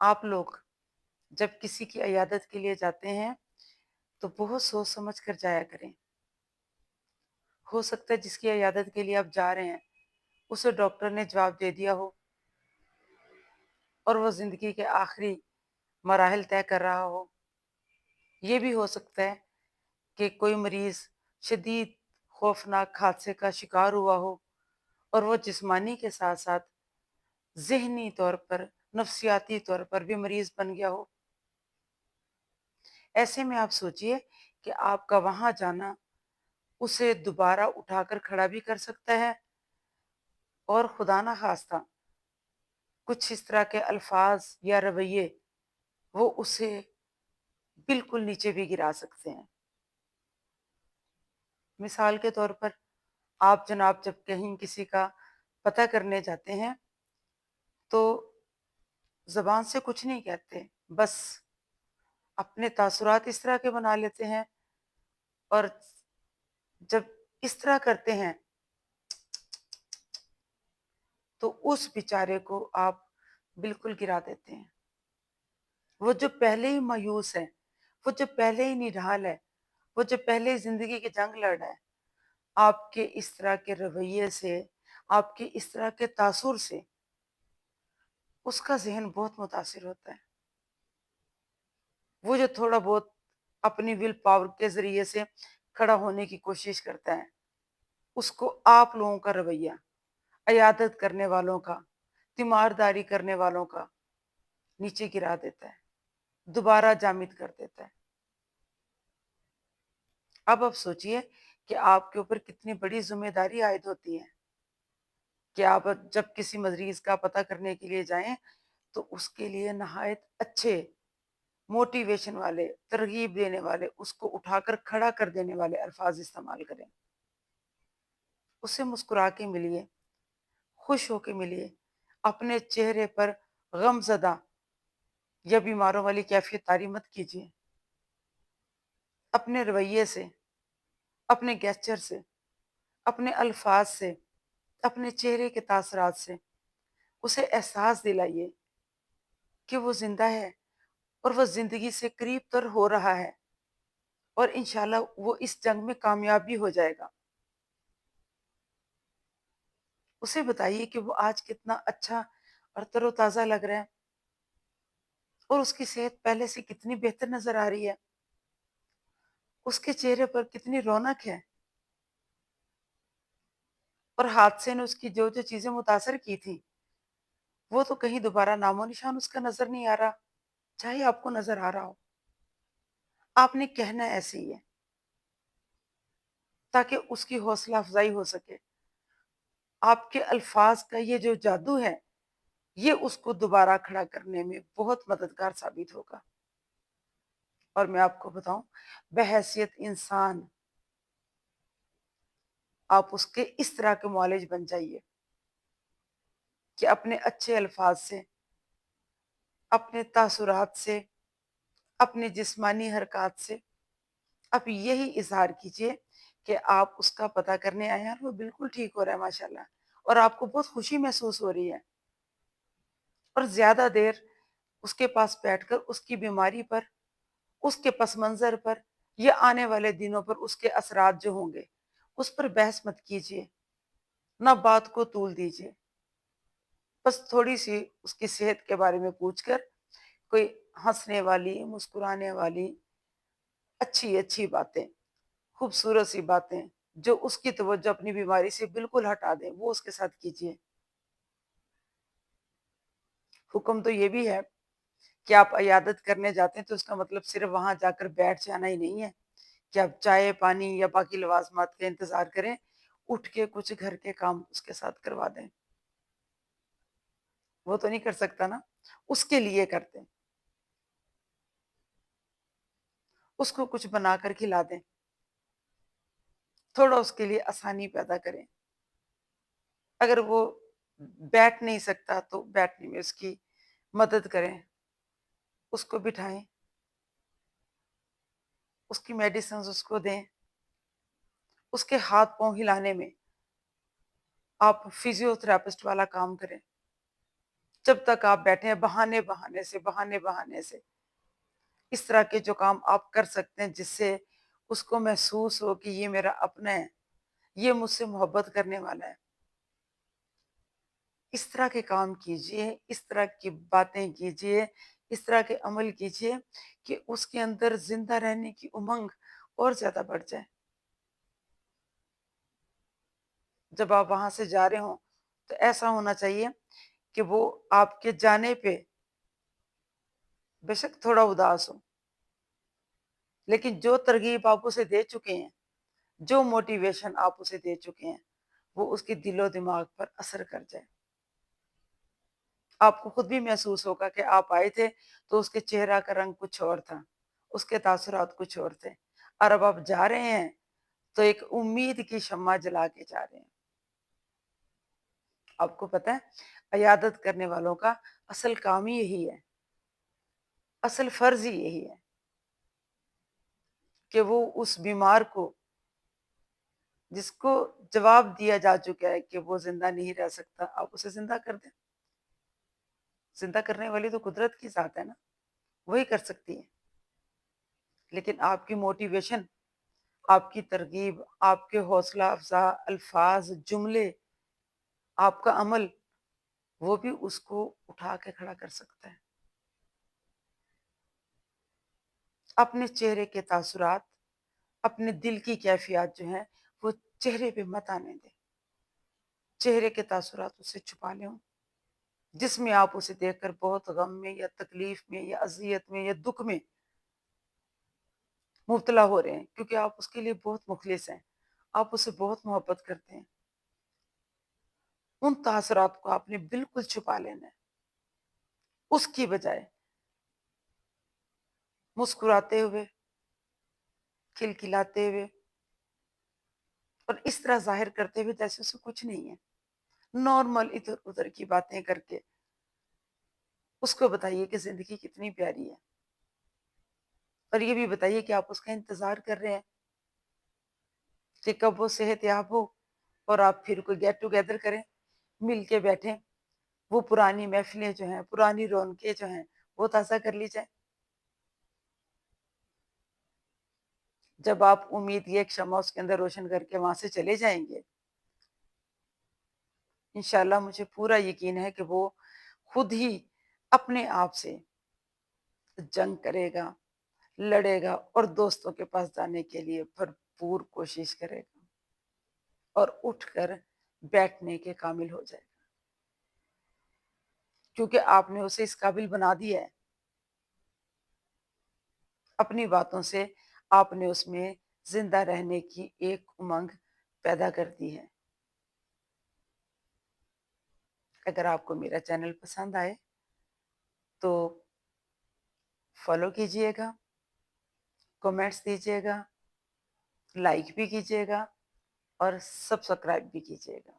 آپ لوگ جب کسی کی عیادت کے لیے جاتے ہیں تو بہت سوچ سمجھ کر جایا کریں۔ ہو سکتا ہے جس کی عیادت کے لیے آپ جا رہے ہیں اسے ڈاکٹر نے جواب دے دیا ہو اور وہ زندگی کے آخری مراحل طے کر رہا ہو۔ یہ بھی ہو سکتا ہے کہ کوئی مریض شدید خوفناک حادثے کا شکار ہوا ہو اور وہ جسمانی کے ساتھ ساتھ ذہنی طور پر، نفسیاتی طور پر بھی مریض بن گیا ہو۔ ایسے میں آپ سوچئے کہ آپ کا وہاں جانا اسے دوبارہ اٹھا کر کھڑا بھی کر سکتا ہے، اور خدا نہ خواستہ کچھ اس طرح کے الفاظ یا رویے وہ اسے بالکل نیچے بھی گرا سکتے ہیں۔ مثال کے طور پر آپ جناب جب کہیں کسی کا پتہ کرنے جاتے ہیں تو زبان سے کچھ نہیں کہتے، بس اپنے تاثرات اس طرح کے بنا لیتے ہیں، اور جب اس طرح کرتے ہیں تو اس بیچارے کو آپ بالکل گرا دیتے ہیں۔ وہ جو پہلے ہی مایوس ہے، وہ جو پہلے ہی نڈھال ہے، وہ جو پہلے ہی زندگی کی جنگ لڑ رہا ہے، آپ کے اس طرح کے رویے سے، آپ کے اس طرح کے تاثر سے اس کا ذہن بہت متاثر ہوتا ہے۔ وہ جو تھوڑا بہت اپنی ول پاور کے ذریعے سے کھڑا ہونے کی کوشش کرتا ہے، اس کو آپ لوگوں کا رویہ، عیادت کرنے والوں کا، تیمارداری کرنے والوں کا نیچے گرا دیتا ہے، دوبارہ جامد کر دیتا ہے۔ اب آپ سوچئے کہ آپ کے اوپر کتنی بڑی ذمہ داری عائد ہوتی ہے کہ آپ جب کسی مریض کا پتہ کرنے کے لیے جائیں تو اس کے لیے نہایت اچھے، موٹیویشن والے، ترغیب دینے والے، اس کو اٹھا کر کھڑا کر دینے والے الفاظ استعمال کریں۔ اسے مسکرا کے ملیے، خوش ہو کے ملیے، اپنے چہرے پر غم زدہ یا بیماروں والی کیفیت طاری مت کیجیے۔ اپنے رویے سے، اپنے گیسچر سے، اپنے الفاظ سے، اپنے چہرے کے تاثرات سے اسے احساس دلائیے کہ وہ زندہ ہے اور وہ زندگی سے قریب تر ہو رہا ہے، اور انشاءاللہ وہ اس جنگ میں کامیاب بھی ہو جائے گا۔ اسے بتائیے کہ وہ آج کتنا اچھا اور تر و تازہ لگ رہا ہے، اور اس کی صحت پہلے سے کتنی بہتر نظر آ رہی ہے، اس کے چہرے پر کتنی رونق ہے، اور حادثے نے اس کی جو جو چیزیں متاثر کی تھی وہ تو کہیں دوبارہ نام و نشان اس کا نظر نہیں آ رہا، چاہے آپ کو نظر آ رہا ہو۔ آپ نے کہنا ایسے ہی ہے تاکہ اس کی حوصلہ افزائی ہو سکے۔ آپ کے الفاظ کا یہ جو جادو ہے یہ اس کو دوبارہ کھڑا کرنے میں بہت مددگار ثابت ہوگا۔ اور میں آپ کو بتاؤں، بحیثیت انسان آپ اس کے اس طرح کے معالج بن جائیے کہ اپنے اچھے الفاظ سے، اپنے تاثرات سے، اپنے جسمانی حرکات سے آپ یہی اظہار کیجئے کہ آپ اس کا پتہ کرنے آئے ہیں اور وہ بالکل ٹھیک ہو رہا ہے ماشاءاللہ، اور آپ کو بہت خوشی محسوس ہو رہی ہے، اور زیادہ دیر اس کے پاس بیٹھ کر اس کی بیماری پر، اس کے پس منظر پر، یا آنے والے دنوں پر اس کے اثرات جو ہوں گے اس پر بحث مت کیجیے، نہ بات کو طول دیجیے۔ بس تھوڑی سی اس کی صحت کے بارے میں پوچھ کر کوئی ہنسنے والی، مسکرانے والی، اچھی اچھی باتیں، خوبصورت سی باتیں جو اس کی توجہ اپنی بیماری سے بالکل ہٹا دیں، وہ اس کے ساتھ کیجیے۔ حکم تو یہ بھی ہے کہ آپ عیادت کرنے جاتے ہیں تو اس کا مطلب صرف وہاں جا کر بیٹھ جانا ہی نہیں ہے کہ آپ چائے پانی یا باقی لوازمات کا انتظار کریں، اٹھ کے کچھ گھر کے کام اس کے ساتھ کروا دیں۔ وہ تو نہیں کر سکتا نا، اس کے لیے کرتے ہیں، اس کو کچھ بنا کر کھلا دیں، تھوڑا اس کے لیے آسانی پیدا کریں۔ اگر وہ بیٹھ نہیں سکتا تو بیٹھنے میں اس کی مدد کریں، اس کو بٹھائیں، اس کی میڈیسنز اس کو دیں، اس کے ہاتھ پاؤں ہلانے میں آپ فزیو تھراپسٹ والا کام کریں، جب تک آپ بیٹھے ہیں بہانے بہانے سے اس طرح کے جو کام آپ کر سکتے ہیں جس سے اس کو محسوس ہو کہ یہ میرا اپنا ہے، یہ مجھ سے محبت کرنے والا ہے، اس طرح کے کام کیجئے، اس طرح کی باتیں کیجئے، اس طرح کے عمل کیجئے کہ اس کے اندر زندہ رہنے کی امنگ اور زیادہ بڑھ جائے۔ جب آپ وہاں سے جا رہے ہوں تو ایسا ہونا چاہیے کہ وہ آپ کے جانے پہ بے شک تھوڑا اداس ہو، لیکن جو ترغیب آپ اسے دے چکے ہیں، جو موٹیویشن آپ اسے دے چکے ہیں، وہ اس کے دل و دماغ پر اثر کر جائے۔ آپ کو خود بھی محسوس ہوگا کہ آپ آئے تھے تو اس کے چہرہ کا رنگ کچھ اور تھا، اس کے تاثرات کچھ اور تھے، اور اب آپ جا رہے ہیں تو ایک امید کی شمع جلا کے جا رہے ہیں۔ آپ کو پتہ ہے عیادت کرنے والوں کا اصل کام ہی یہی ہے، اصل فرض ہی یہی ہے کہ وہ اس بیمار کو جس کو جواب دیا جا چکا ہے کہ وہ زندہ نہیں رہ سکتا، آپ اسے زندہ کر دیں۔ زندہ کرنے والی تو قدرت کی ذات ہے نا، وہی کر سکتی ہے، لیکن آپ کی موٹیویشن، آپ کی ترغیب، آپ کے حوصلہ افزا الفاظ، جملے، آپ کا عمل، وہ بھی اس کو اٹھا کے کھڑا کر سکتا ہے۔ اپنے چہرے کے تاثرات، اپنے دل کی کیفیات جو ہیں وہ چہرے پہ مت آنے دیں۔ چہرے کے تاثرات اسے چھپا لیں، جس میں آپ اسے دیکھ کر بہت غم میں یا تکلیف میں یا اذیت میں یا دکھ میں مبتلا ہو رہے ہیں، کیونکہ آپ اس کے لیے بہت مخلص ہیں، آپ اسے بہت محبت کرتے ہیں، ان تاثرات کو آپ نے بالکل چھپا لینا ہے۔ اس کی بجائے مسکراتے ہوئے، کھلکھلاتے ہوئے اور اس طرح ظاہر کرتے ہوئے جیسے اسے کچھ نہیں ہے، نارمل ادھر ادھر کی باتیں کر کے اس کو بتائیے کہ زندگی کتنی پیاری ہے، اور یہ بھی بتائیے کہ آپ اس کا انتظار کر رہے ہیں کہ کب وہ صحت یاب ہو اور آپ پھر کوئی گیٹ ٹوگیدر کریں، مل کے بیٹھیں، وہ پرانی محفلیں جو ہیں، پرانی رونقیں جو ہیں وہ تازہ کر لی جائیں۔ جب آپ امید کی ایک شمع اس کے اندر روشن کر کے وہاں سے چلے جائیں گے، انشاءاللہ مجھے پورا یقین ہے کہ وہ خود ہی اپنے آپ سے جنگ کرے گا، لڑے گا اور دوستوں کے پاس جانے کے لیے بھرپور کوشش کرے گا اور اٹھ کر بیٹھنے کے قابل ہو جائے گا، کیونکہ آپ نے اسے اس قابل بنا دیا ہے۔ اپنی باتوں سے آپ نے اس میں زندہ رہنے کی ایک امنگ پیدا کر دی ہے۔ اگر آپ کو میرا چینل پسند آئے تو فالو کیجئے گا، کومنٹس دیجئے گا، لائک بھی کیجئے گا اور سبسکرائب بھی کیجئے گا۔